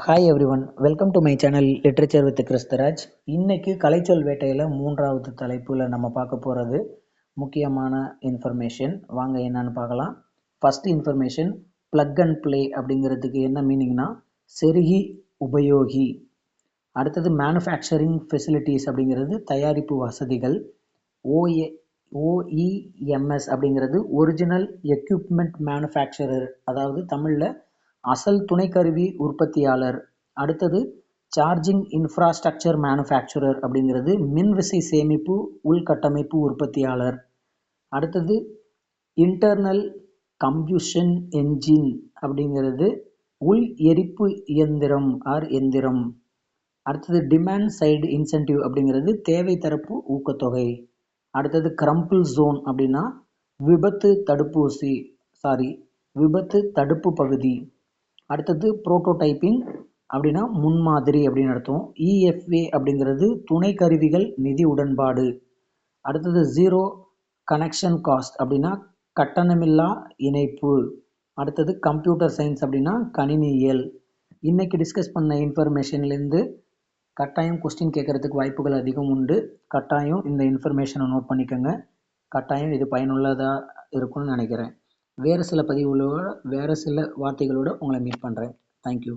Hi everyone, welcome to my channel literature with Kristharaj. இன்னைக்கு கலைச்சொல் வேட்டையில் 3வது தலைப்பில் நம்ம பார்க்க போகிறது முக்கியமான இன்ஃபர்மேஷன். வாங்க என்னன்னு பார்க்கலாம். First information, plug and play அப்படிங்கிறதுக்கு என்ன மீனிங்னா செருகி உபயோகி. அடுத்தது மேனுஃபேக்சரிங் ஃபெசிலிட்டிஸ் அப்படிங்கிறது தயாரிப்பு வசதிகள். OEMS அப்படிங்கிறது ஒரிஜினல் எக்யூப்மெண்ட் மேனுஃபேக்சரர், அதாவது தமிழில் அசல் துணைக்கருவி உற்பத்தியாளர். அடுத்தது சார்ஜிங் இன்ஃப்ராஸ்ட்ரக்சர் மேனுஃபேக்சரர் அப்படிங்கிறது மின்விசை சேமிப்பு உள்கட்டமைப்பு உற்பத்தியாளர். அடுத்தது இன்டர்னல் கம்புஷன் என்ஜின் அப்படிங்கிறது உள் எரிப்பு இயந்திரம் எந்திரம். அடுத்தது டிமாண்ட் சைடு இன்சென்டிவ் அப்படிங்கிறது தேவை தரப்பு ஊக்கத்தொகை. அடுத்தது கிரம்பிள் ஜோன் அப்படின்னா விபத்து தடுப்பு பகுதி. அடுத்தது புரோட்டோடைப்பிங் அப்படின்னா முன்மாதிரி அப்படின்னு அர்த்தம். EFA அப்படிங்கிறது துணை கருவிகள் நிதி உடன்பாடு. அடுத்தது ஜீரோ கனெக்ஷன் காஸ்ட் அப்படின்னா கட்டணமில்லா இணைப்பு. அடுத்தது கம்ப்யூட்டர் சயின்ஸ் அப்படின்னா கணினியியல். இன்னைக்கு டிஸ்கஸ் பண்ண இன்ஃபர்மேஷன்லேருந்து கட்டாயம் கொஸ்டின் கேட்கறதுக்கு வாய்ப்புகள் அதிகம் உண்டு. கட்டாயம் இந்த இன்ஃபர்மேஷனை நோட் பண்ணிக்கோங்க. கட்டாயம் இது பயனுள்ளதாக இருக்கும்னு நினைக்கிறேன். வேறு சில பதிவுகளோட வேறு சில வார்த்தைகளோடு உங்களை மீட் பண்ணுறேன். தேங்க்யூ.